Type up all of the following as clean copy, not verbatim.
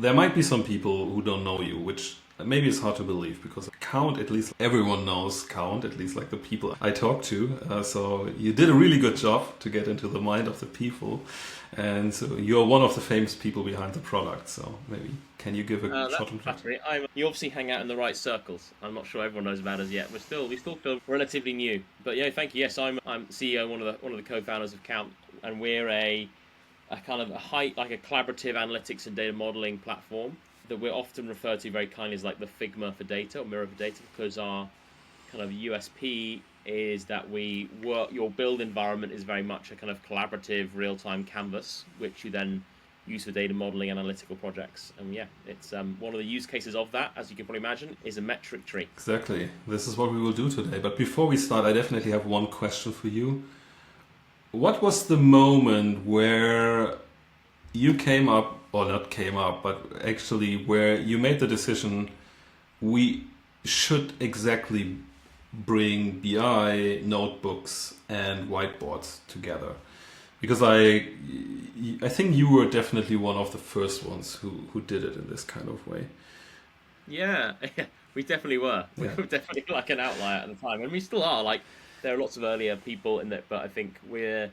there might be some people who don't know you, which maybe it's hard to believe because Count, at least everyone knows Count, at least like the people I talk to. So you did a really good job to get into the mind of the people. And so you're one of the famous people behind the product. So maybe can you give a short introduction? You obviously hang out in the right circles. I'm not sure everyone knows about us yet. We still feel relatively new. But yeah, thank you. Yes, I'm CEO, one of the co-founders of Count, and we're a kind of like a collaborative analytics and data modeling platform that we're often referred to very kindly as like the Figma for data or Mirror for data, because our kind of USP is that your build environment is very much a kind of collaborative real-time canvas, which you then use for data modeling and analytical projects. And yeah, it's one of the use cases of that, as you can probably imagine, is a metric tree. Exactly. This is what we will do today. But before we start, I definitely have one question for you. What was the moment where you came up, or not came up, but actually where you made the decision we should exactly bring BI, notebooks and whiteboards together? Because I think you were definitely one of the first ones who did it in this kind of way. Yeah, we definitely were. We Yeah. were definitely like an outlier at the time, and we still are. Like, there are lots of earlier people in it, but I think we're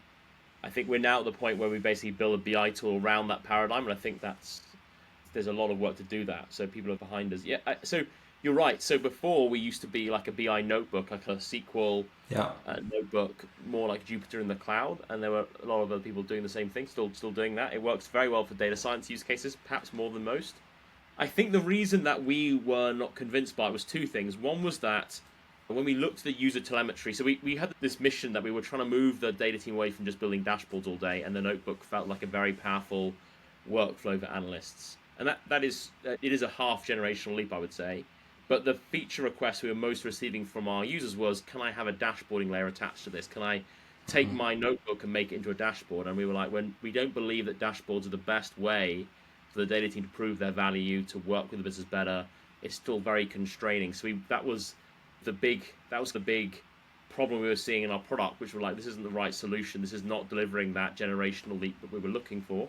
now at the point where we basically build a BI tool around that paradigm, and I think there's a lot of work to do that. So people are behind us. Yeah, so you're right. So before we used to be like a BI notebook, like a SQL Yeah. notebook, more like Jupyter in the cloud, and there were a lot of other people doing the same thing, still doing that. It works very well for data science use cases, perhaps more than most. I think the reason that we were not convinced by it was two things. One was that when we looked at the user telemetry, so we had this mission that we were trying to move the data team away from just building dashboards all day, and the notebook felt like a very powerful workflow for analysts. And it is a half generational leap, I would say. But the feature request we were most receiving from our users was, can I have a dashboarding layer attached to this? Can I take my notebook and make it into a dashboard? And we were like, when we don't believe that dashboards are the best way for the data team to prove their value, to work with the business better, it's still very constraining. So that was the big problem we were seeing in our product, which were like, this isn't the right solution. This is not delivering that generational leap that we were looking for.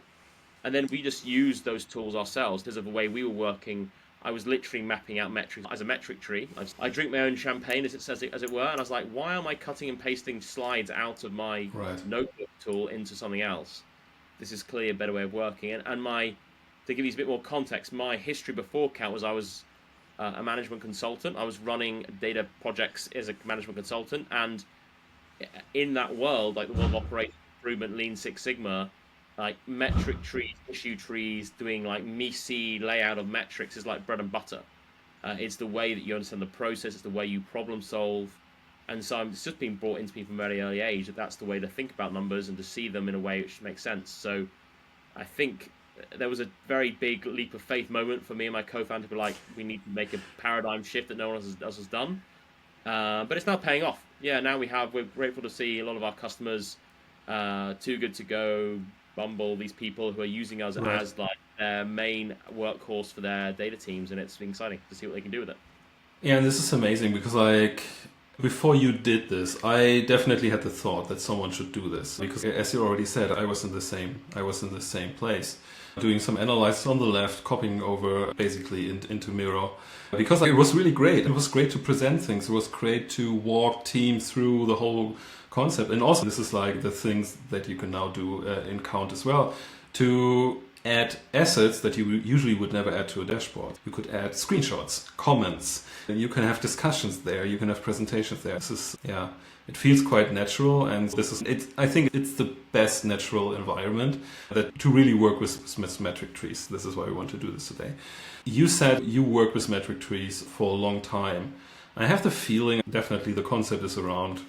And then we just used those tools ourselves because of the way we were working. I was literally mapping out metrics as a metric tree. I drink my own champagne, as it were, and I was like, why am I cutting and pasting slides out of my notebook tool into something else? This is clearly a better way of working. And to give you a bit more context, my history before Count was I was a management consultant. I was running data projects as a management consultant, and in that world, like the world of operations improvement, Lean Six Sigma, like metric trees, issue trees, doing like MECE layout of metrics is like bread and butter. It's the way that you understand the process, it's the way you problem solve. And so it's just been brought into me from a very early age that that's the way to think about numbers and to see them in a way which makes sense. So I think there was a very big leap of faith moment for me and my co-founder to be like, we need to make a paradigm shift that no one else has done. But it's now paying off. Yeah, now we're grateful to see a lot of our customers, Too Good To Go, Bumble, these people who are using us as like their main workhorse for their data teams, and it's been exciting to see what they can do with it. Yeah, and this is amazing because like before you did this, I definitely had the thought that someone should do this because, as you already said, I was in the same place, doing some analysis on the left, copying over basically into Miro, because it was really great. It was great to present things. It was great to walk teams through the whole concept, and also this is like the things that you can now do in Count as well, to add assets that you usually would never add to a dashboard. You could add screenshots, comments, and you can have discussions there, you can have presentations there. This is, it feels quite natural, and I think it's the best natural environment to really work with metric trees. This is why we want to do this today. You said you work with metric trees for a long time. I have the feeling definitely the concept is around,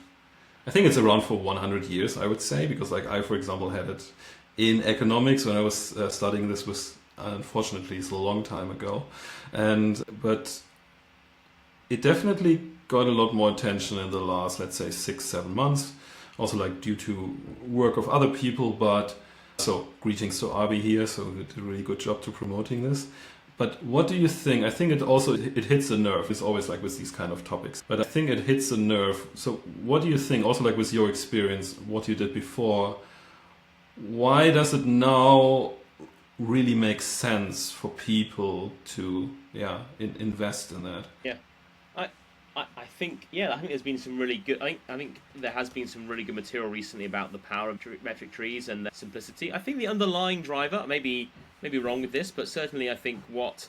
I think it's around for 100 years, I would say, because like I, for example, had it in economics when I was studying. This was unfortunately it's a long time ago, but it definitely got a lot more attention in the last, let's say, 6-7 months, also like due to work of other people. But so greetings to Abi here, so he did a really good job to promoting this. But what do you think? I think it hits a nerve. It's always like with these kind of topics, but I think it hits a nerve. So what do you think, also like with your experience, what you did before, why does it now really makes sense for people to invest in that. Yeah. I, I think I think there's been some really good. I think there has been some really good material recently about the power of metric trees and their simplicity. I think the underlying driver, maybe wrong with this, but certainly I think what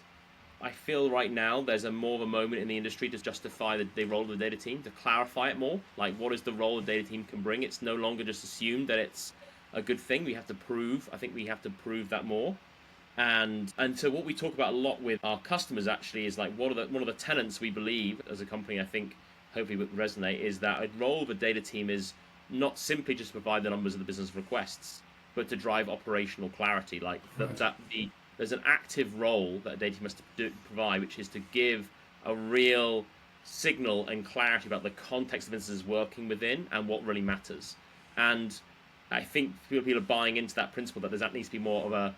I feel right now there's a more of a moment in the industry to justify the role of the data team, to clarify it more. Like, what is the role the data team can bring? It's no longer just assumed that it's a good thing. We have to prove. I think we have to prove that more. And so what we talk about a lot with our customers actually is like one of the tenets we believe as a company, I think hopefully would resonate, is that a role of a data team is not simply just to provide the numbers of the business requests, but to drive operational clarity. Like there's an active role that a data team must provide, which is to give a real signal and clarity about the context the business is working within and what really matters. And I think people are buying into that principle that that needs to be more of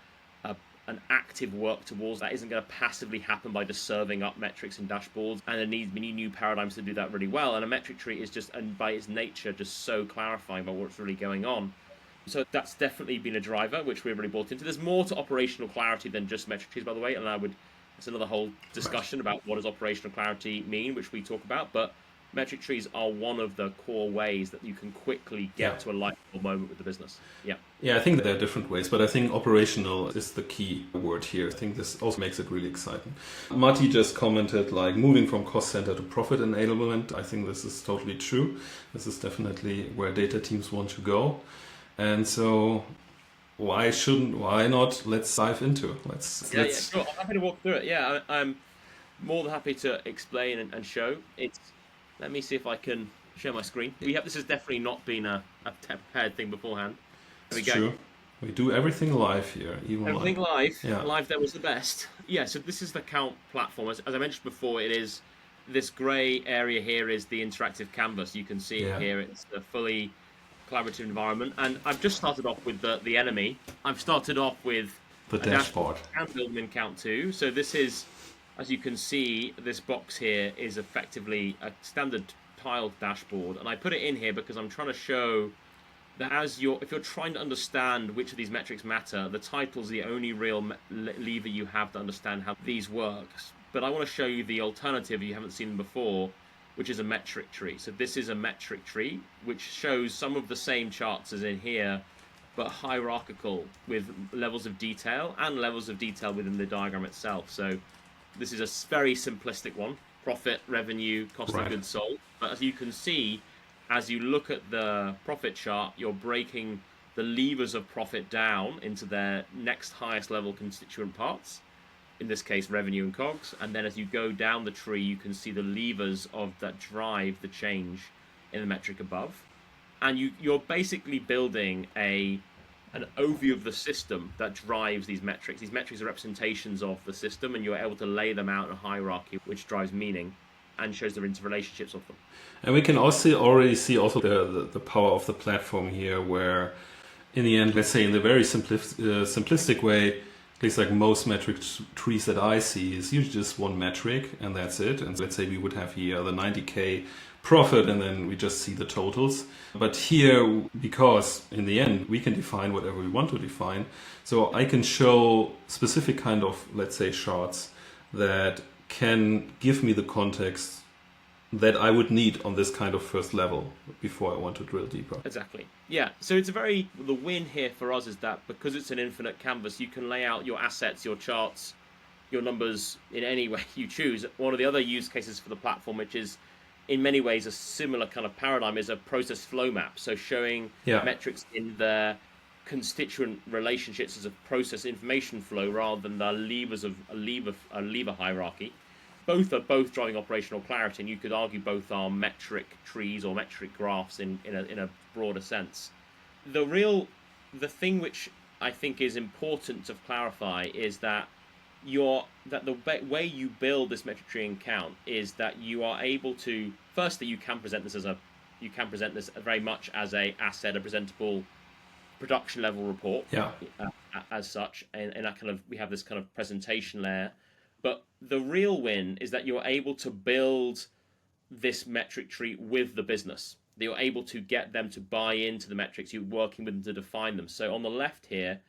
an active work towards that. Isn't going to passively happen by just serving up metrics and dashboards, and there needs many new paradigms to do that really well. And a metric tree is just, and by its nature, just so clarifying about what's really going on. So that's definitely been a driver which we've really bought into. There's more to operational clarity than just metric trees, by the way, and it's another whole discussion about what does operational clarity mean, which we talk about, but metric trees are one of the core ways that you can quickly get to a likable moment with the business. Yeah, I think there are different ways, but I think operational is the key word here. I think this also makes it really exciting. Marty just commented like moving from cost center to profit enablement. I think this is totally true. This is definitely where data teams want to go. And so why not? Let's dive into it. Let's sure. I'm happy to walk through it. Yeah, I'm more than happy to explain and show. Let me see if I can share my screen. This has definitely not been a prepared thing beforehand. There we go. True. We do everything live here. Everything live. Yeah. Live there was the best. Yeah, so this is the Count platform. As I mentioned before, it is this grey area here is the interactive canvas. You can see it here. It's a fully collaborative environment. And I've just started off with the enemy. I've started off with the dashboard. And building in Count 2. So this is, as you can see, this box here is effectively a standard tiled dashboard. And I put it in here because I'm trying to show that if you're trying to understand which of these metrics matter, the title's the only real lever you have to understand how these work. But I want to show you the alternative if you haven't seen them before, which is a metric tree. So this is a metric tree, which shows some of the same charts as in here, but hierarchical with levels of detail and levels of detail within the diagram itself. So this is a very simplistic one: profit, revenue, cost of goods sold. But as you can see, as you look at the profit chart, you're breaking the levers of profit down into their next highest level constituent parts, in this case revenue and COGS, and then as you go down the tree you can see the levers that drive the change in the metric above. And you're basically building an overview of the system that drives these metrics. These metrics are representations of the system, and you're able to lay them out in a hierarchy which drives meaning and shows the interrelationships of them. And we can also already see the power of the platform here, where in the end, let's say in the very simplistic way, at least like most metric trees that I see, is usually just one metric and that's it. And let's say we would have here the 90K profit and then we just see the totals. But here, because in the end we can define whatever we want to define, so I can show specific kind of, let's say, charts that can give me the context that I would need on this kind of first level before I want to drill deeper. Exactly. Yeah. So the win here for us is that because it's an infinite canvas, you can lay out your assets, your charts, your numbers in any way you choose. One of the other use cases for the platform, which is in many ways a similar kind of paradigm, is a process flow map. So showing metrics in their constituent relationships as a process information flow rather than the levers of a lever hierarchy. Both are driving operational clarity, and you could argue both are metric trees or metric graphs in a broader sense. The thing which I think is important to clarify is that the way you build this metric tree in Count is that you are able to, firstly, you can present this very much as a presentable production level report. As such, and that kind of, we have this kind of presentation layer. But the real win is that you're able to build this metric tree with the business. That you're able to get them to buy into the metrics. You're working with them to define them. So on the left here,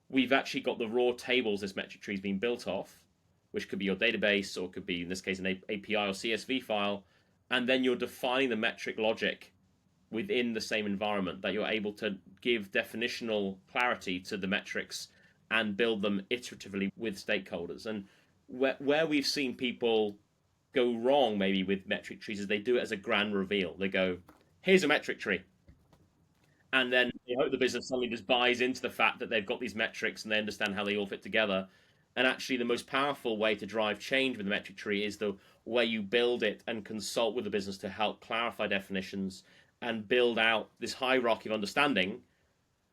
we've actually got the raw tables this metric tree is being built off, which could be your database or could be, in this case, an API or CSV file. And then you're defining the metric logic within the same environment that you're able to give definitional clarity to the metrics and build them iteratively with stakeholders. And where we've seen people go wrong maybe with metric trees is they do it as a grand reveal. They go, here's a metric tree. And then they hope the business suddenly just buys into the fact that they've got these metrics and they understand how they all fit together. And actually, the most powerful way to drive change with the metric tree is the way you build it and consult with the business to help clarify definitions and build out this hierarchy of understanding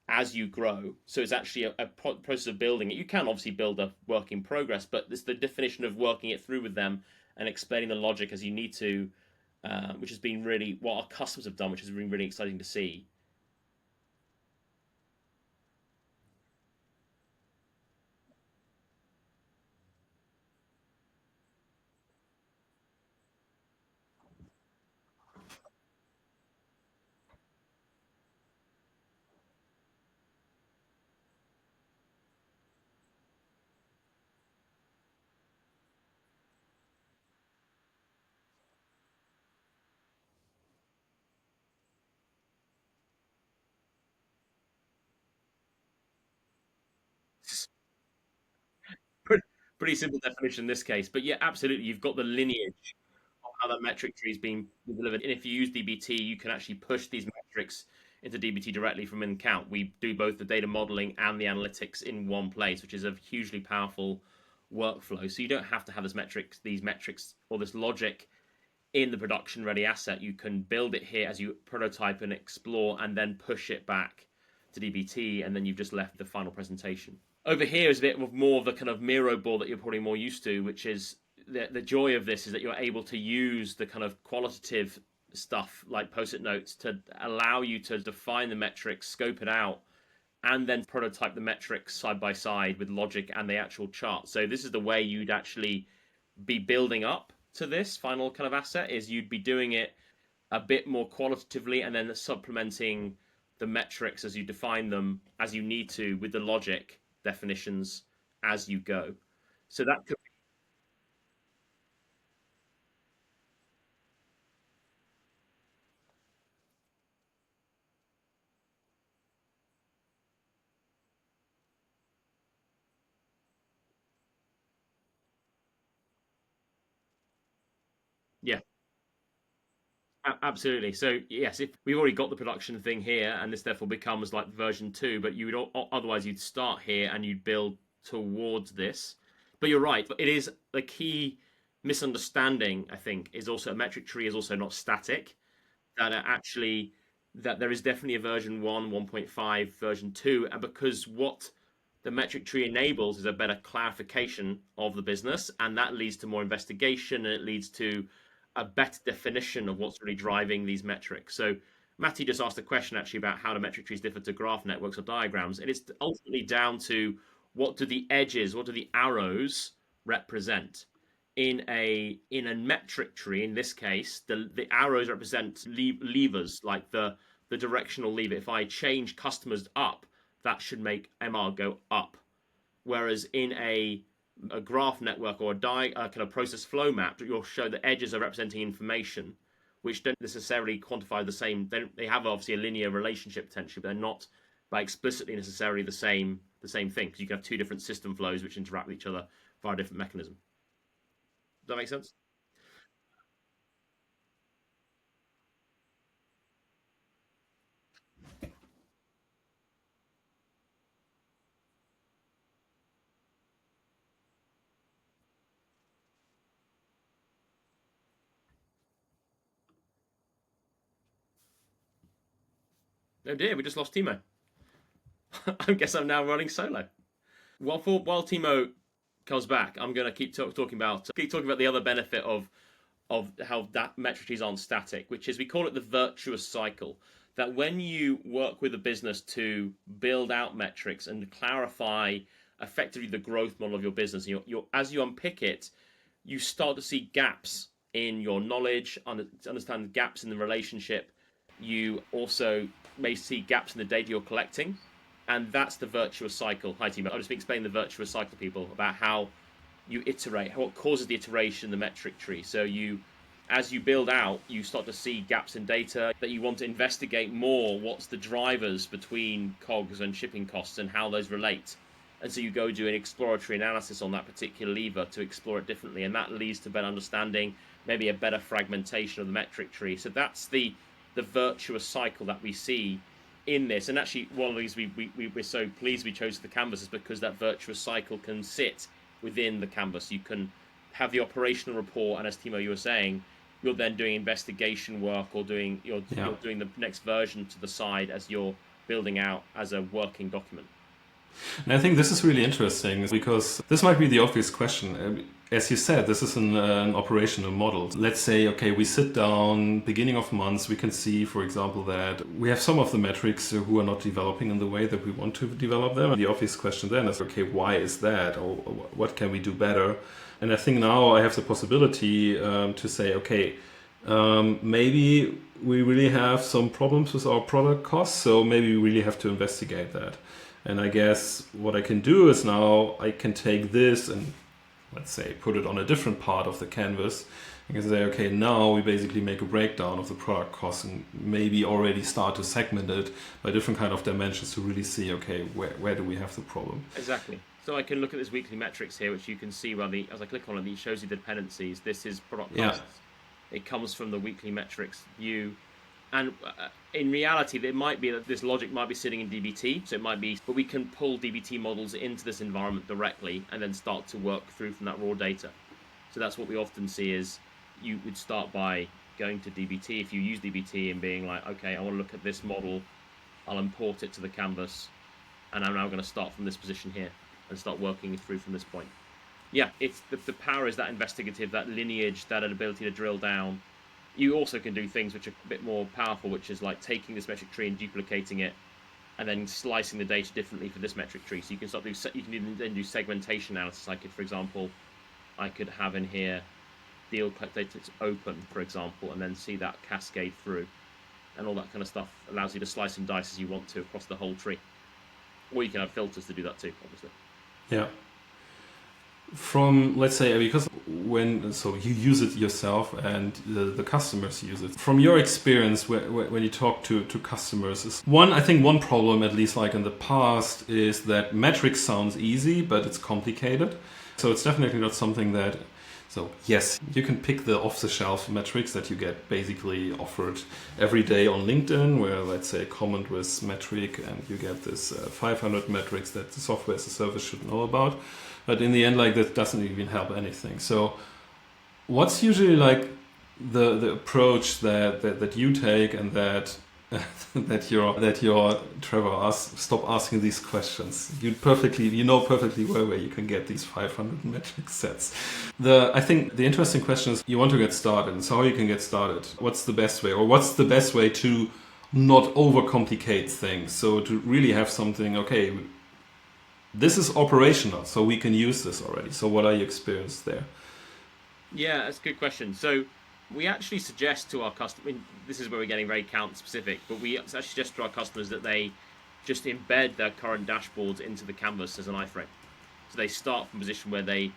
as you grow. So it's actually a process of building it. You can obviously build a work in progress, but it's the definition of working it through with them and explaining the logic as you need to, which has been really what our customers have done, which has been really exciting to see. pretty, pretty simple definition in this case, but yeah, absolutely, you've got the lineage of how that metric tree is being delivered. And if you use DBT, you can actually push these metrics into DBT directly from in count. We do both the data modeling and the analytics in one place, which is a hugely powerful workflow. So you don't have to have these metrics, or this logic in the production ready asset. You can build it here as you prototype and explore, and then push it back to DBT, and then you've just left the final presentation. Over here is a bit of more of the kind of Miro board that you're probably more used to, which is the joy of this is that you're able to use the kind of qualitative stuff like post-it notes to allow you to define the metrics, scope it out, and then prototype the metrics side by side with logic and the actual chart. So this is the way you'd actually be building up to this final kind of asset, is you'd be doing it a bit more qualitatively and then supplementing the metrics as you define them as you need to with the logic definitions as you go. So that could, yeah, absolutely. So yes, if we've already got the production thing here, and this therefore becomes like version two, but you would otherwise you'd start here and you'd build towards this. But you're right. It is the key misunderstanding. I think is also a metric tree is also not static. That are actually that there is definitely a version 1, 1.5, version 2, and because what the metric tree enables is a better clarification of the business, and that leads to more investigation, and it leads to a better definition of what's really driving these metrics. So Matty just asked a question actually about how do metric trees differ to graph networks or diagrams, and it's ultimately down to what do the edges, what do the arrows represent? In a metric tree, in this case, the arrows represent levers, like the directional lever. If I change customers up, that should make MR go up. Whereas in a graph network or a kind of process flow map, you'll show the edges are representing information, which don't necessarily quantify the same. They have obviously a linear relationship potentially, but they're not by explicitly necessarily the same thing, because you can have two different system flows which interact with each other via a different mechanism. Does that make sense? Oh dear, we just lost Timo. I guess I'm now running solo. While Timo comes back, I'm going to keep talking about the other benefit of how that metric trees aren't static, which is we call it the virtuous cycle. That when you work with a business to build out metrics and clarify effectively the growth model of your business, as you unpick it, you start to see gaps in your knowledge, understand gaps in the relationship. You also may see gaps in the data you're collecting, And that's the virtuous cycle. Hi, team. I'll just explain the virtuous cycle to people about how you iterate, what causes the iteration in the metric tree. So as you build out, you start to see gaps in data that you want to investigate more. What's the drivers between COGS and shipping costs and how those relate? And so you go do an exploratory analysis on that particular lever to explore it differently. And that leads to better understanding, maybe a better fragmentation of the metric tree. So that's the virtuous cycle that we see in this. And actually, one of the reasons we're so pleased we chose the canvas is because that virtuous cycle can sit within the canvas. You can have the operational report, and as Timo, you were saying, you're then doing investigation work or you're doing the next version to the side as you're building out as a working document. And I think this is really interesting because this might be the obvious question. As you said, this is an operational model. Let's say, okay, we sit down beginning of months, we can see, for example, that we have some of the metrics who are not developing in the way that we want to develop them. And the obvious question then is, okay, why is that? Or what can we do better? And I think now I have the possibility to say, okay, maybe we really have some problems with our product costs, so maybe we really have to investigate that. And I guess what I can do is now I can take this and, let's say, put it on a different part of the canvas. I can say, okay, now we basically make a breakdown of the product costs and maybe already start to segment it by different kind of dimensions to really see, okay, where do we have the problem? Exactly. So I can look at this weekly metrics here, which you can see as I click on it, it shows you the dependencies. This is product costs. Yeah. It comes from the weekly metrics view. And in reality, there might be that this logic might be sitting in DBT, so it might be, but we can pull DBT models into this environment directly and then start to work through from that raw data. So that's what we often see is you would start by going to DBT if you use DBT and being like, okay, I want to look at this model, I'll import it to the canvas, and I'm now going to start from this position here and start working through from this point. Yeah, it's the power is that investigative, that lineage, that ability to drill down. You also can do things which are a bit more powerful, which is like taking this metric tree and duplicating it, and then slicing the data differently for this metric tree. So you can you can then do segmentation analysis. I could, for example, I could have in here deal collect data that's open, for example, and then see that cascade through, and all that kind of stuff allows you to slice and dice as you want to across the whole tree. Or you can have filters to do that too, obviously. Yeah. From, let's say, because so you use it yourself and the customers use it. From your experience, when you talk to customers, I think one problem, at least like in the past, is that metrics sounds easy, but it's complicated. So it's definitely not something that, so yes, you can pick the off-the-shelf metrics that you get basically offered every day on LinkedIn, where let's say comment with metric and you get this 500 metrics that the software as a service should know about. But in the end, like that doesn't even help anything. So what's usually like the approach that you take and that your Trevor stop asking these questions. You know perfectly well where you can get these 500 metric sets. I think the interesting question is you want to get started. And so how you can get started? What's the best way, or what's the best way to not overcomplicate things? So to really have something, okay, this is operational, so we can use this already. So what are your experiences there? Yeah, that's a good question. So we actually suggest to our customers, this is where we're getting very account specific, but we actually suggest to our customers that they just embed their current dashboards into the canvas as an iframe. So they start from a position where they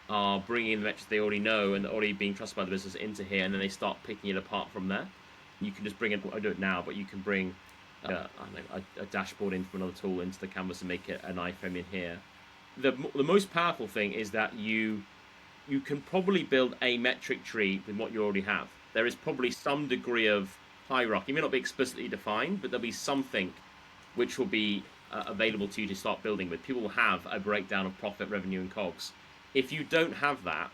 are bringing in the metrics they already know and already being trusted by the business into here, and then they start picking it apart from there. You can just bring it, I do it now, but you can bring a dashboard in from another tool into the canvas and make it an iframe in here. The most powerful thing is that you can probably build a metric tree with what you already have. There is probably some degree of hierarchy. It may not be explicitly defined, but there'll be something which will be available to you to start building with. People will have a breakdown of profit, revenue, and COGS. If you don't have that,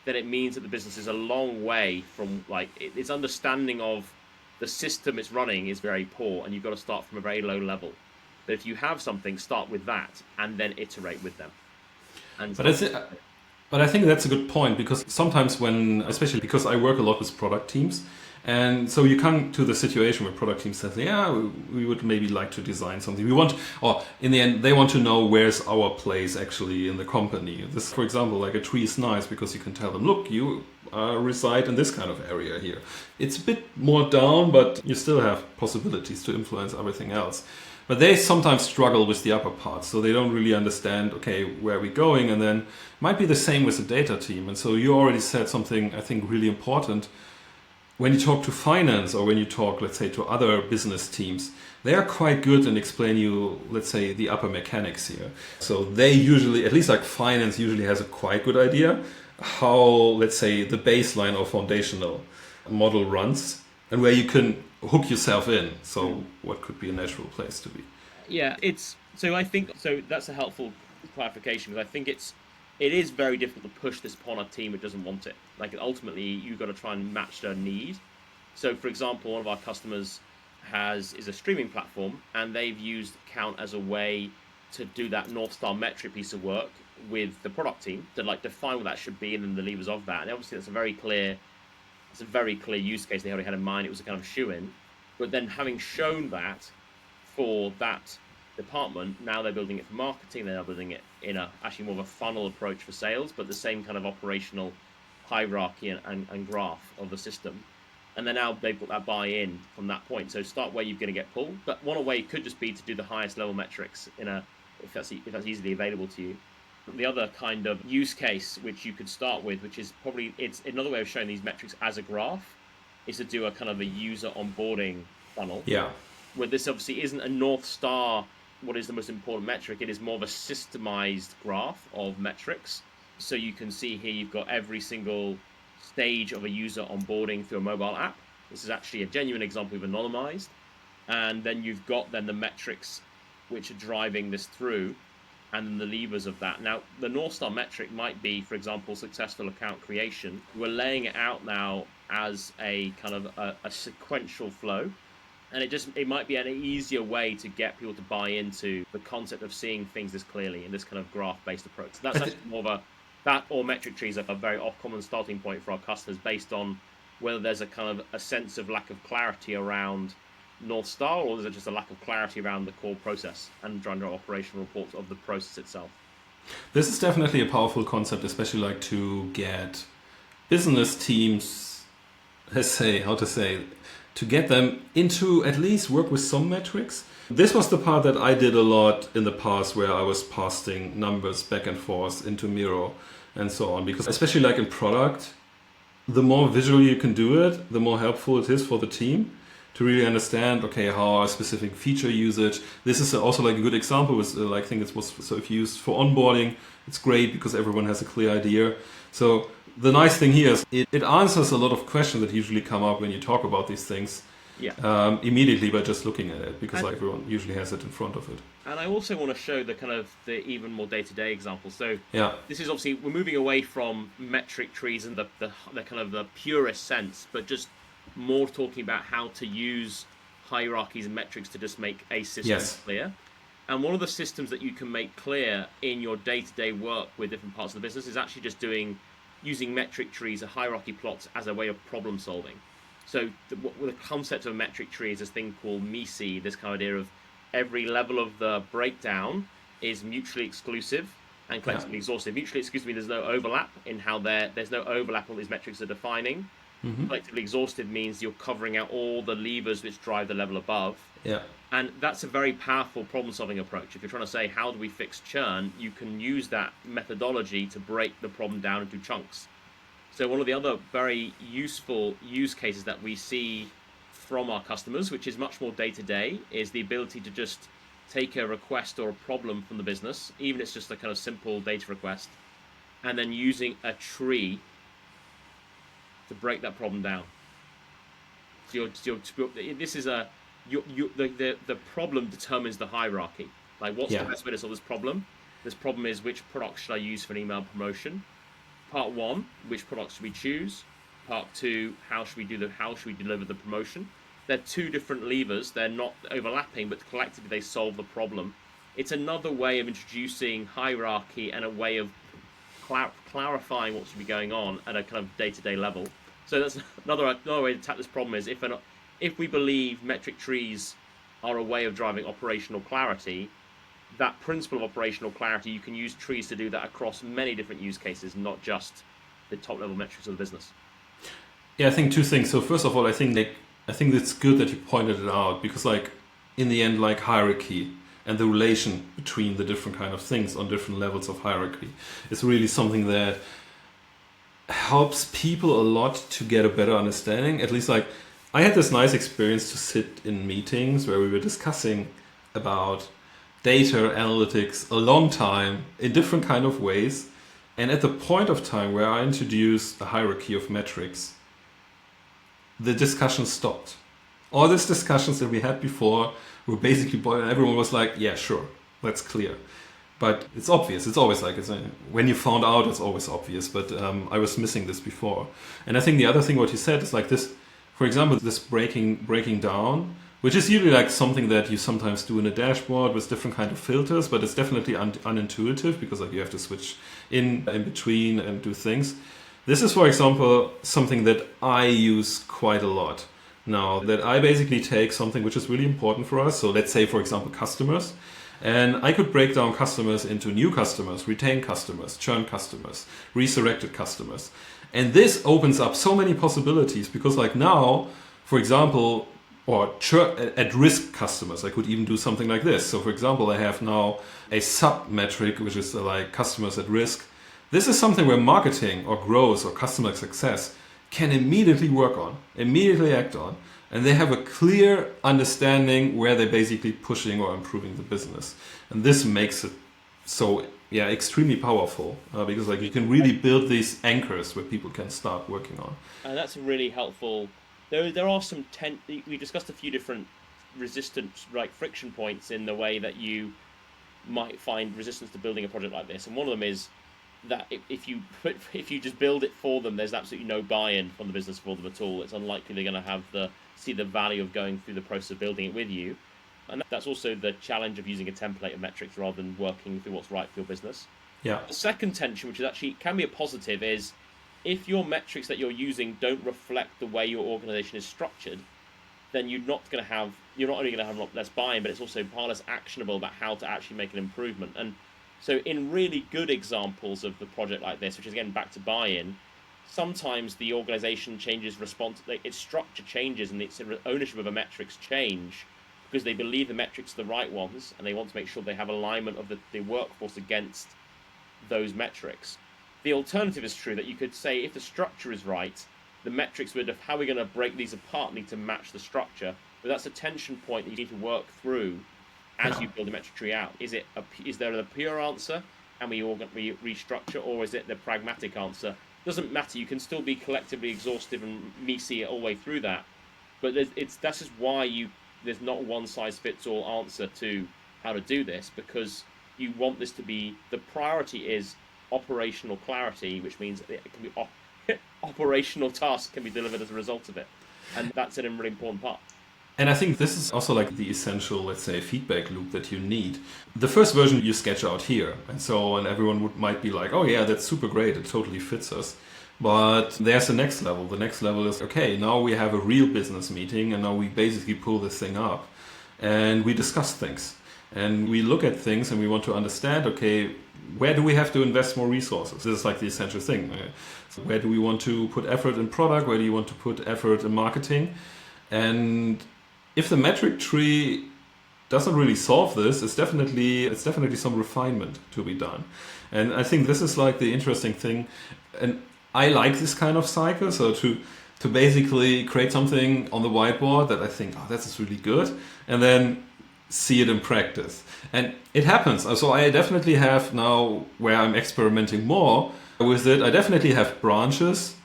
then it means that the business is a long way from, like, its understanding of the system it's running is very poor, and you've got to start from a very low level. But if you have something, start with that, and then iterate with them. But I think that's a good point, because sometimes especially because I work a lot with product teams, and so you come to the situation where product teams say, yeah, we would maybe like to design something. Or in the end, they want to know where's our place actually in the company. This, for example, like a tree is nice because you can tell them, look, you reside in this kind of area here. It's a bit more down, but you still have possibilities to influence everything else. But they sometimes struggle with the upper part, so they don't really understand, okay, where are we going? And then might be the same with the data team. And so you already said something, I think, really important. When you talk to finance or when you talk, let's say, to other business teams, they are quite good in explaining you, let's say, the upper mechanics here. So they usually, at least like finance usually has a quite good idea how, let's say, the baseline or foundational model runs and where you can hook yourself in. So what could be a natural place to be? Yeah, I think so. That's a helpful clarification because I think it is very difficult to push this upon a team that doesn't want it. Like ultimately, you've got to try and match their need. So, for example, one of our customers is a streaming platform, and they've used Count as a way to do that North Star metric piece of work with the product team to like define what that should be and then the levers of that. And obviously, it's a very clear use case they already had in mind. It was a kind of shoe-in. But then having shown that for that department, now they're building it for marketing, they're now building it in actually more of a funnel approach for sales, but the same kind of operational hierarchy and graph of the system. And then now they've got that buy-in from that point. So start where you're going to get pulled. But one way could just be to do the highest level metrics if that's easily available to you. The other kind of use case which you could start with, which is probably it's another way of showing these metrics as a graph, is to do a kind of a user onboarding funnel. Yeah. Where this obviously isn't a North Star, what is the most important metric, it is more of a systemized graph of metrics. So you can see here you've got every single stage of a user onboarding through a mobile app. This is actually a genuine example we've anonymized. And then you've got then the metrics which are driving this through and then the levers of that. Now, the North Star metric might be, for example, successful account creation. We're laying it out now as a kind of a sequential flow. And it might be an easier way to get people to buy into the concept of seeing things this clearly in this kind of graph-based approach. So that's actually more of that or metric trees are a very common starting point for our customers based on whether there's a kind of a sense of lack of clarity around North Star or is it just a lack of clarity around the core process and trying to operational reports of the process itself. This is definitely a powerful concept, especially like to get business teams, to get them into at least work with some metrics. This was the part that I did a lot in the past where I was passing numbers back and forth into Miro and so on. Because especially like in product, the more visually you can do it, the more helpful it is for the team to really understand, okay, how a specific feature usage. This is also like a good example with I think it was, so if used for onboarding, it's great because everyone has a clear idea. So the nice thing here is it answers a lot of questions that usually come up when you talk about these things immediately by just looking at it, because everyone usually has it in front of it. And I also want to show the kind of the even more day-to-day example. So this is obviously, we're moving away from metric trees and the kind of the purest sense, but just more talking about how to use hierarchies and metrics to just make a system clear. And one of the systems that you can make clear in your day-to-day work with different parts of the business is actually just using metric trees or hierarchy plots as a way of problem solving. So the concept of a metric tree is this thing called MECE, this kind of idea of every level of the breakdown is mutually exclusive and collectively exhaustive. Mutually exclusive means there's no overlap in how there's no overlap on these metrics are defining. Mm-hmm. Collectively exhaustive means you're covering out all the levers which drive the level above. Yeah. And that's a very powerful problem-solving approach. If you're trying to say, how do we fix churn, you can use that methodology to break the problem down into chunks. So one of the other very useful use cases that we see from our customers, which is much more day-to-day, is the ability to just take a request or a problem from the business, even if it's just a kind of simple data request, and then using a tree to break that problem down. So this is the problem determines the hierarchy. Like, what's the best way to solve this problem? This problem is, which products should I use for an email promotion? Part 1, which products should we choose? Part 2, how should we deliver the promotion? They're two different levers. They're not overlapping, but collectively they solve the problem. It's another way of introducing hierarchy and a way of clarifying what should be going on at a kind of day-to-day level. So that's another way to tackle this problem is if we believe metric trees are a way of driving operational clarity, that principle of operational clarity, you can use trees to do that across many different use cases, not just the top-level metrics of the business. Yeah, I think two things. So first of all, I think it's good that you pointed it out, because like in the end like hierarchy and the relation between the different kind of things on different levels of hierarchy. It's really something that helps people a lot to get a better understanding. At least like I had this nice experience to sit in meetings where we were discussing about data analytics a long time in different kind of ways. And at the point of time where I introduced a hierarchy of metrics, the discussion stopped. All these discussions that we had before were basically boiled, and everyone was like, yeah, sure, that's clear. But it's obvious. It's always like, when you found out, it's always obvious. But I was missing this before. And I think the other thing what you said is like this, for example, this breaking down, which is usually like something that you sometimes do in a dashboard with different kind of filters, but it's definitely unintuitive because like you have to switch in between and do things. This is, for example, something that I use quite a lot now, that I basically take something which is really important for us. So let's say, for example, customers. And I could break down customers into new customers, retained customers, churn customers, resurrected customers. And this opens up so many possibilities because like now, for example, or at-risk customers, I could even do something like this. So for example, I have now a sub-metric, which is like customers at risk. This is something where marketing or growth or customer success can immediately work on, immediately act on. And they have a clear understanding where they're basically pushing or improving the business. And this makes it so, extremely powerful because like you can really build these anchors where people can start working on. And that's really helpful. There are some we discussed a few different resistance, like friction points in the way that you might find resistance to building a project like this. And one of them is that if you just build it for them, there's absolutely no buy-in from the business for them at all. It's unlikely they're going to see the value of going through the process of building it with you. And that's also the challenge of using a template of metrics rather than working through what's right for your business. Yeah. The second tension, which is actually can be a positive, is if your metrics that you're using don't reflect the way your organization is structured, then you're not only going to have a lot less buy-in, but it's also far less actionable about how to actually make an improvement. And so in really good examples of the project like this, which is again back to buy-in, sometimes the organization changes its structure changes and its ownership of a metrics change because they believe the metrics are the right ones and they want to make sure they have alignment of the workforce against those metrics. The alternative is true, that you could say if the structure is right, the metrics would have how we're going to break these apart need to match the structure. But that's a tension point that you need to work through as you build the metric tree out. Is there a pure answer and we restructure, or is it the pragmatic answer? Doesn't matter. You can still be collectively exhaustive and see it all the way through that. But that's just why there's not a one-size-fits-all answer to how to do this, because you want this to be, the priority is operational clarity, which means it can be operational tasks can be delivered as a result of it. And that's a really important part. And I think this is also like the essential, let's say, feedback loop that you need. The first version you sketch out here. And everyone might be like, oh yeah, that's super great. It totally fits us. But there's the next level. The next level is, okay, now we have a real business meeting and now we basically pull this thing up and we discuss things. And we look at things and we want to understand, okay, where do we have to invest more resources? This is like the essential thing. So where do we want to put effort in product? Where do you want to put effort in marketing? And if the metric tree doesn't really solve this, it's definitely some refinement to be done. And I think this is like the interesting thing. And I like this kind of cycle. So to basically create something on the whiteboard that I think, oh, this is really good. And then see it in practice. And it happens. So I definitely have now, where I'm experimenting more with it, I definitely have branches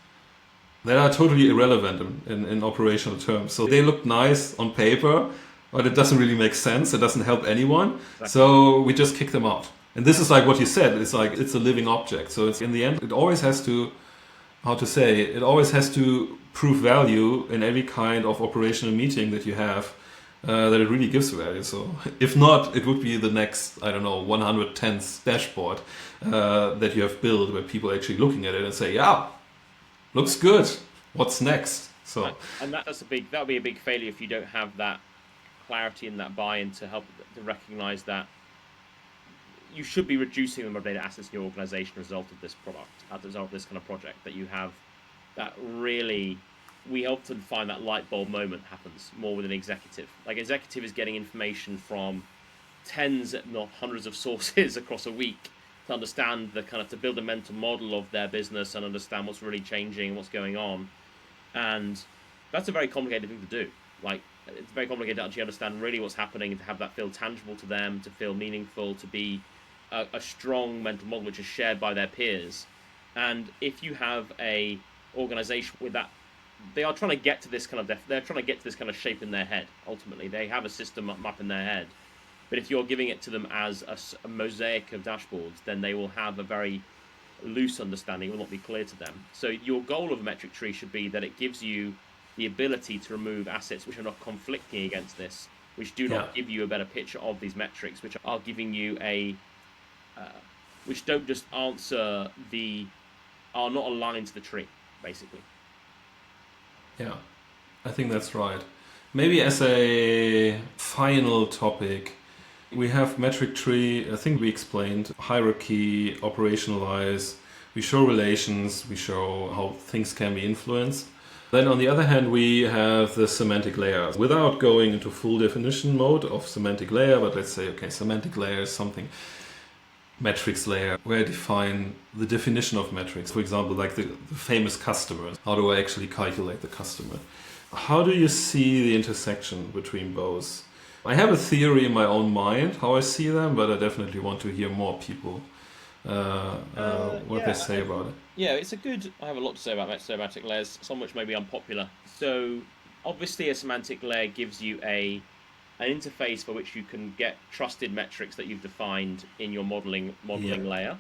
that are totally irrelevant in operational terms. So they look nice on paper, but it doesn't really make sense. It doesn't help anyone. Exactly. So we just kick them out. And this is like what you said. It's like it's a living object. So it's in the end, it always has to, it always has to prove value in every kind of operational meeting that you have. That it really gives value. So if not, it would be the next, 110th dashboard that you have built where people are actually looking at it and say, yeah, looks good. What's next? So and that would be a big failure if you don't have that clarity and that buy-in to help to recognize that you should be reducing the number of data assets in your organization as a result of this product, as a result of this kind of project, that you have that really we often find that light bulb moment happens more with an executive. Like executive is getting information from tens, if not hundreds of sources across a week to understand to build a mental model of their business and understand what's really changing and what's going on. And that's a very complicated thing to do. Like, it's very complicated to actually understand really what's happening and to have that feel tangible to them, to feel meaningful, to be a strong mental model which is shared by their peers. And if you have a organization with that, they are trying to get to this they're trying to get to this kind of shape in their head. Ultimately, they have a system map in their head. But if you're giving it to them as a mosaic of dashboards, then they will have a very loose understanding. It will not be clear to them. So your goal of a metric tree should be that it gives you the ability to remove assets which are not conflicting against this, which do not give you a better picture of these metrics, which are giving you which don't just answer are not aligned to the tree, basically. Yeah, I think that's right. Maybe as a final topic, we have metric tree. I think we explained hierarchy, operationalize, we show relations, we show how things can be influenced. Then on the other hand, we have the semantic layer. Without going into full definition mode of semantic layer, but let's say, okay, semantic layer is something, metrics layer, where I define the definition of metrics. For example, like the famous customers. How do I actually calculate the customer? How do you see the intersection between both? I have a theory in my own mind how I see them, but I definitely want to hear more people what they say about it. Yeah, I have a lot to say about semantic layers, some which may be unpopular. So obviously a semantic layer gives you an interface for which you can get trusted metrics that you've defined in your modeling layer.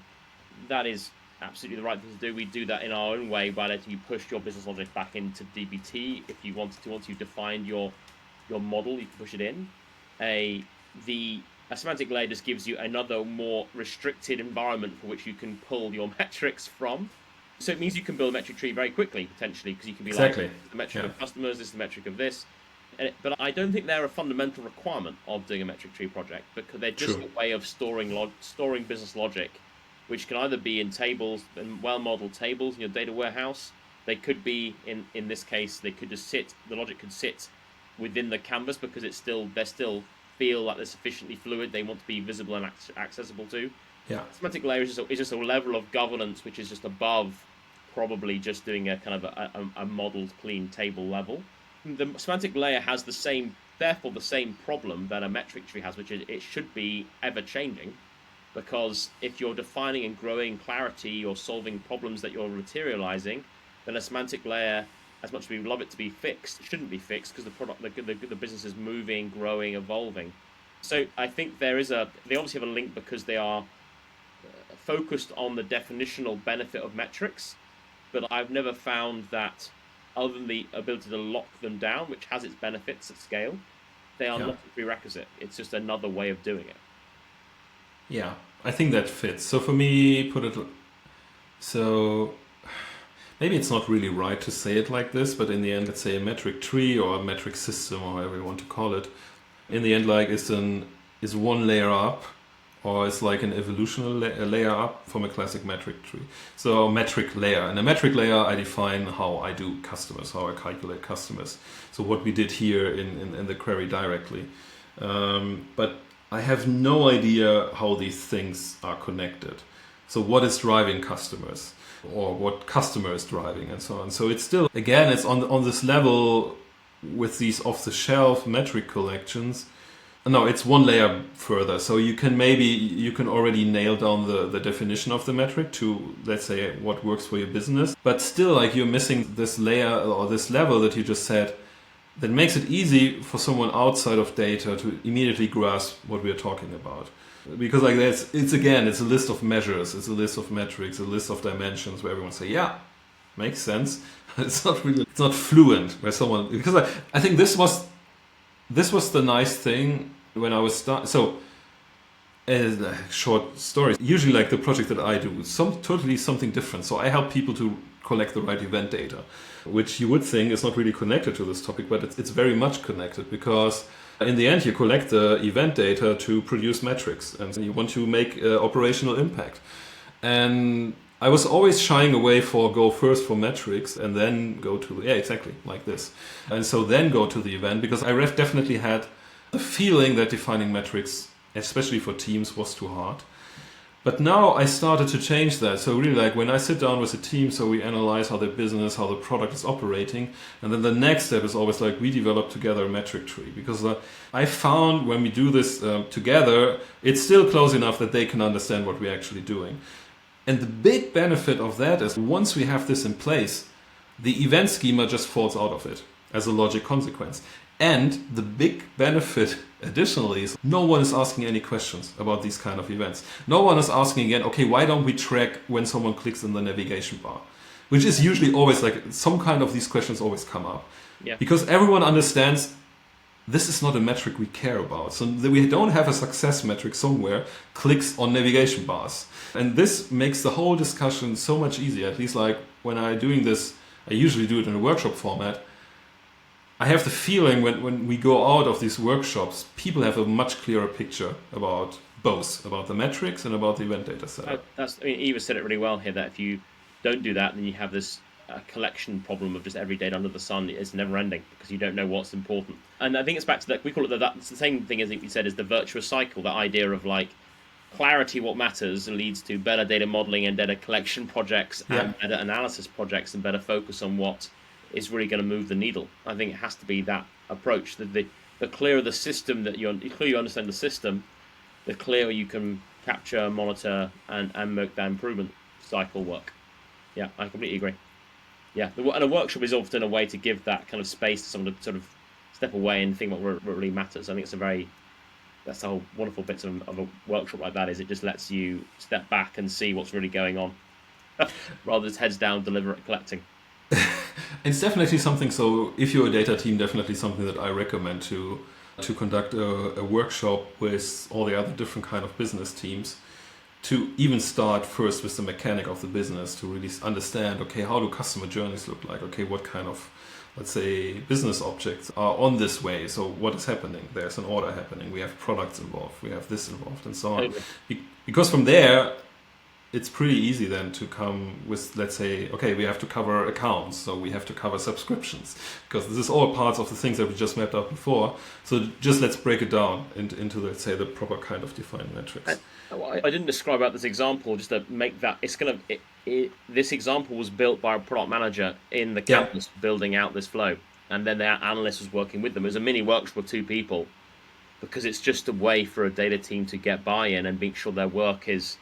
That is absolutely the right thing to do. We do that in our own way by letting you push your business logic back into DBT. If you wanted to, once you've defined your model, you can push it in. A semantic layer just gives you another more restricted environment for which you can pull your metrics from. So it means you can build a metric tree very quickly, potentially, because you can be like, this is the metric of customers, this is the metric of this. But I don't think they're a fundamental requirement of doing a metric tree project, because they're just a way of storing business logic, which can either be in tables, in well-modeled tables in your data warehouse. They could be, in this case, the logic could sit within the canvas because they still feel like they're sufficiently fluid. They want to be visible and accessible to. Yeah. Semantic layer is just a level of governance which is just above probably just doing a kind of a modeled clean table level. The semantic layer has the same problem that a metric tree has, which is it should be ever changing, because if you're defining and growing clarity or solving problems that you're materializing, then a semantic layer, as much as we love it to be fixed, it shouldn't be fixed because the business is moving, growing, evolving. So I think they obviously have a link because they are focused on the definitional benefit of metrics, but I've never found that, other than the ability to lock them down, which has its benefits at scale, they are not a prerequisite. It's just another way of doing it. Yeah, I think that fits. So for me, maybe it's not really right to say it like this, but in the end, let's say a metric tree or a metric system, or however you want to call it, in the end, like is one layer up, or it's like an evolutional layer up from a classic metric tree. So a metric layer. In a metric layer, I define how I do customers, how I calculate customers. So what we did here in the query directly. But I have no idea how these things are connected. So what is driving customers, or what customer is driving, and so on. So it's still, again, it's on this level with these off-the-shelf metric collections. No, it's one layer further. So you can already nail down the definition of the metric to, let's say, what works for your business. But still, like, you're missing this layer or this level that you just said that makes it easy for someone outside of data to immediately grasp what we're talking about. Because like it's a list of measures, it's a list of metrics, a list of dimensions where everyone say, yeah, makes sense. It's not fluent because I think this was the nice thing when I was starting. So, short stories. Usually, like the project that I do, totally something different. So I help people to collect the right event data, which you would think is not really connected to this topic, but it's very much connected, because in the end you collect the event data to produce metrics, and you want to make operational impact. And I was always shying away for go first for metrics and then go to, yeah, exactly, like this. And so then go to the event, because I definitely had the feeling that defining metrics, especially for teams, was too hard. But now I started to change that. So really, like when I sit down with a team, so we analyze how their business, how the product is operating. And then the next step is always like we develop together a metric tree. Because I found when we do this together, it's still close enough that they can understand what we're actually doing. And the big benefit of that is once we have this in place, the event schema just falls out of it as a logic consequence. And the big benefit additionally is no one is asking any questions about these kind of events. No one is asking again, okay, why don't we track when someone clicks in the navigation bar? Which is usually always like some kind of these questions always come up. Yeah. Because everyone understands this is not a metric we care about. So we don't have a success metric somewhere, clicks on navigation bars. And this makes the whole discussion so much easier. At least like when I'm doing this, I usually do it in a workshop format. I have the feeling when we go out of these workshops, people have a much clearer picture about both, about the metrics and about the event data set. Eva said it really well here, that if you don't do that, then you have this collection problem of just every data under the sun. It's never ending because you don't know what's important. And I think it's back to that, we call it that's the same thing as you said is the virtuous cycle, that idea of like clarity, what matters, leads to better data modeling and data collection projects and better analysis projects and better focus on what is really going to move the needle. I think it has to be that approach. The clearer the system that the clearer you understand the system, the clearer you can capture, monitor, and make that improvement cycle work. Yeah, I completely agree. Yeah, and a workshop is often a way to give that kind of space to someone to sort of step away and think what really matters. I think that's the whole wonderful bits of a workshop like that, is it just lets you step back and see what's really going on rather than heads down, deliberate collecting. It's definitely something, so if you're a data team, definitely something that I recommend to conduct a workshop with all the other different kind of business teams, to even start first with the mechanic of the business, to really understand, okay, how do customer journeys look like? Okay, what kind of, let's say, business objects are on this way? So what is happening? There's an order happening. We have products involved. We have this involved and so on. Because from there, it's pretty easy then to come with, let's say, okay, we have to cover accounts, so we have to cover subscriptions, because this is all parts of the things that we just mapped out before. So just let's break it down into let's say, the proper kind of defined metrics. I didn't describe out this example just to make that, it's kind of, this example was built by a product manager in the campus building out this flow, and then their analyst was working with them. It was a mini workshop of 2 people, because it's just a way for a data team to get buy-in and make sure their work is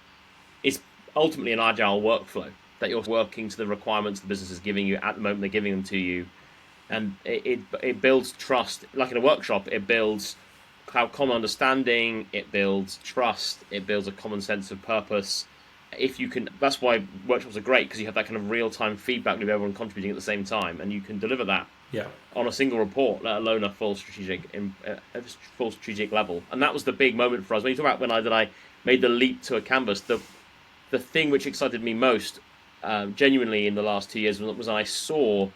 ultimately an agile workflow, that you're working to the requirements the business is giving you at the moment they're giving them to you, and it builds trust. Like in a workshop, it builds common understanding, it builds trust, it builds a common sense of purpose. If you can, that's why workshops are great, because you have that kind of real-time feedback with everyone contributing at the same time, and you can deliver that on a single report, let alone a full strategic level. And that was the big moment for us. When you talk about when I made the leap to a canvas, the thing which excited me most, genuinely, in the last 2 years was I saw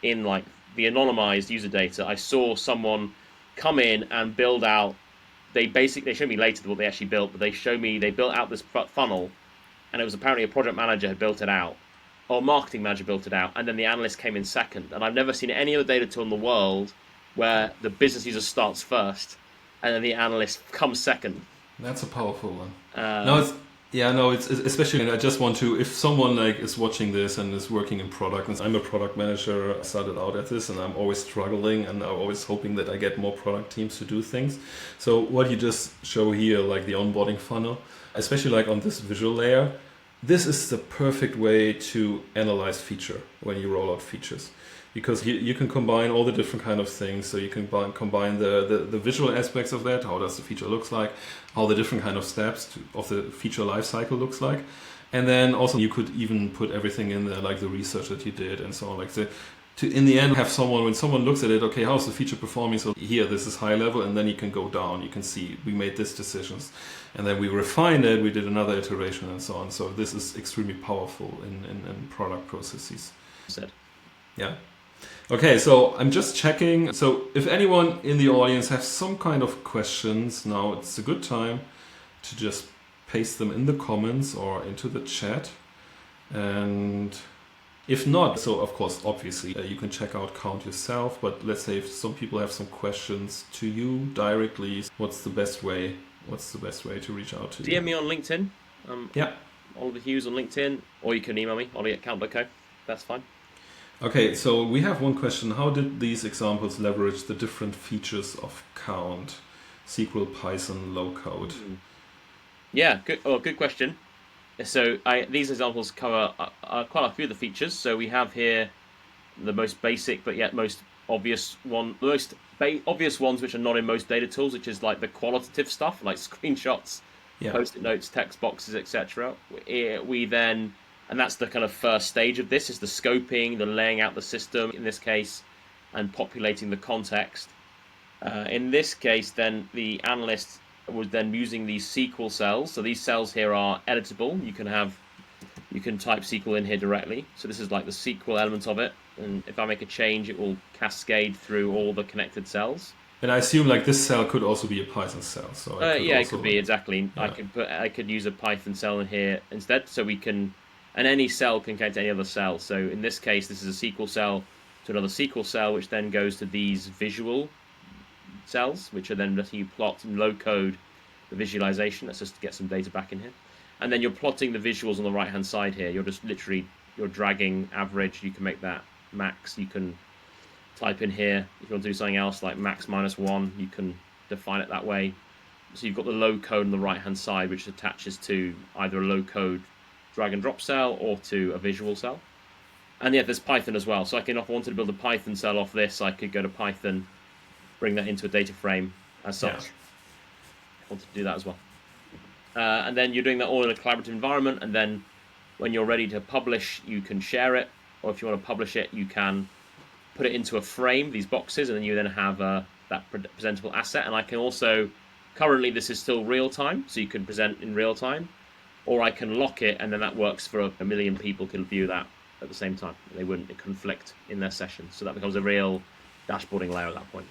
in like the anonymized user data, I saw someone come in and build out. They showed me later what they actually built, but they built out this funnel, and it was apparently a project manager had built it out, or a marketing manager built it out, and then the analyst came in second. And I've never seen any other data tool in the world where the business user starts first, and then the analyst comes second. That's a powerful one. It's especially, I just want to, if someone like is watching this and is working in product, and I'm a product manager, I started out at this, and I'm always struggling, and I'm always hoping that I get more product teams to do things. So what you just show here, like the onboarding funnel, especially like on this visual layer, this is the perfect way to analyze feature when you roll out features. Because you can combine all the different kind of things. So you can combine the visual aspects of that, how does the feature looks like, how the different kind of steps of the feature lifecycle looks like. And then also you could even put everything in there, like the research that you did and so on. Like to in the end have someone, when someone looks at it, okay, how's the feature performing? So here, this is high level, and then you can go down. You can see we made this decisions, and then we refined it, we did another iteration and so on. So this is extremely powerful in product processes. Yeah. Okay, so I'm just checking. So if anyone in the audience has some kind of questions, now it's a good time to just paste them in the comments or into the chat. And if not, so of course, obviously, you can check out Count yourself. But let's say if some people have some questions to you directly, what's the best way? What's the best way to reach out to you? DM me on LinkedIn. Yeah. Oliver Hughes on LinkedIn, or you can email me, ollie@count.co. That's fine. Okay, so we have one question. How did these examples leverage the different features of Count, SQL, Python, low code? Yeah, good question. So these examples cover quite a few of the features. So we have here the most basic, but yet most obvious one, the most obvious ones which are not in most data tools, which is like the qualitative stuff, like screenshots, post-it notes, text boxes, etc. We then, and that's the kind of first stage of this, is the scoping, the laying out the system in this case, and populating the context. In this case, then the analyst was then using these SQL cells. So these cells here are editable. You can type SQL in here directly. So this is like the SQL element of it. And if I make a change, it will cascade through all the connected cells. And I assume like this cell could also be a Python cell. So it could be, exactly. Yeah. I could use a Python cell in here instead. So we can, and any cell can connect to any other cell. So in this case, this is a SQL cell to another SQL cell, which then goes to these visual cells, which are then letting you plot and low code the visualization. Let's just get some data back in here. And then you're plotting the visuals on the right hand side here. You're just literally, you're dragging average. You can make that max. You can type in here if you want to do something else like max -1, you can define it that way. So you've got the low code on the right hand side, which attaches to either a low code drag and drop cell or to a visual cell. And yeah, there's Python as well. So I can, if I wanted to build a Python cell off this, I could go to Python, bring that into a data frame as such. Yeah. I want to do that as well. And then you're doing that all in a collaborative environment. And then when you're ready to publish, you can share it. Or if you want to publish it, you can put it into a frame, these boxes, and then you then have that presentable asset. And I can also, currently this is still real time, so you can present in real time. Or I can lock it, and then that works for a million people can view that at the same time. They wouldn't conflict in their session. So that becomes a real dashboarding layer at that point.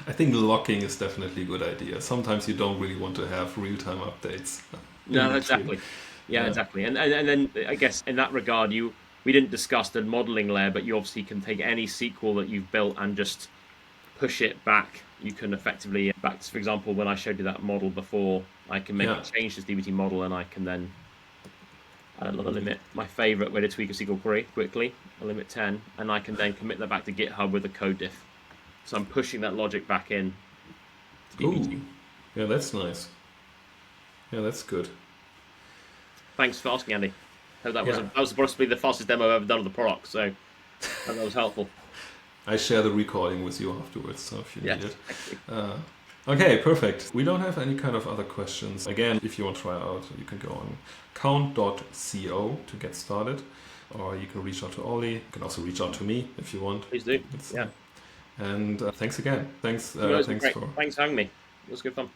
I think locking is definitely a good idea. Sometimes you don't really want to have real-time updates. No, exactly. Yeah, exactly. And then I guess in that regard, we didn't discuss the modeling layer, but you obviously can take any SQL that you've built and just push it back. You can effectively, back to, for example, when I showed you that model before, I can make a change to this DBT model, and I can then limit my favorite way to tweak a SQL query quickly, a limit 10, and I can then commit that back to GitHub with a code diff. So I'm pushing that logic back in to DBT. Ooh. Yeah, that's nice. Yeah, that's good. Thanks for asking, Andy. Hope that was possibly the fastest demo I've ever done of the product, so that was helpful. I share the recording with you afterwards, so if you need it. Okay, perfect. We don't have any kind of other questions. Again, if you want to try it out, you can go on count.co to get started, or you can reach out to Ollie. You can also reach out to me if you want. Please do. And thanks again. Thanks for having me. It was good fun.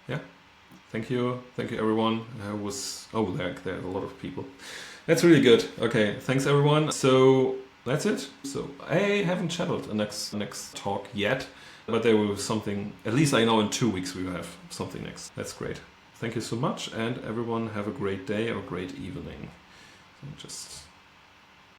Yeah. Thank you everyone. There are a lot of people. That's really good. Okay, thanks everyone. So that's it. So I haven't scheduled a next talk yet, but there will be something. At least I know in 2 weeks we will have something next. That's great. Thank you so much, and everyone have a great day or a great evening. So just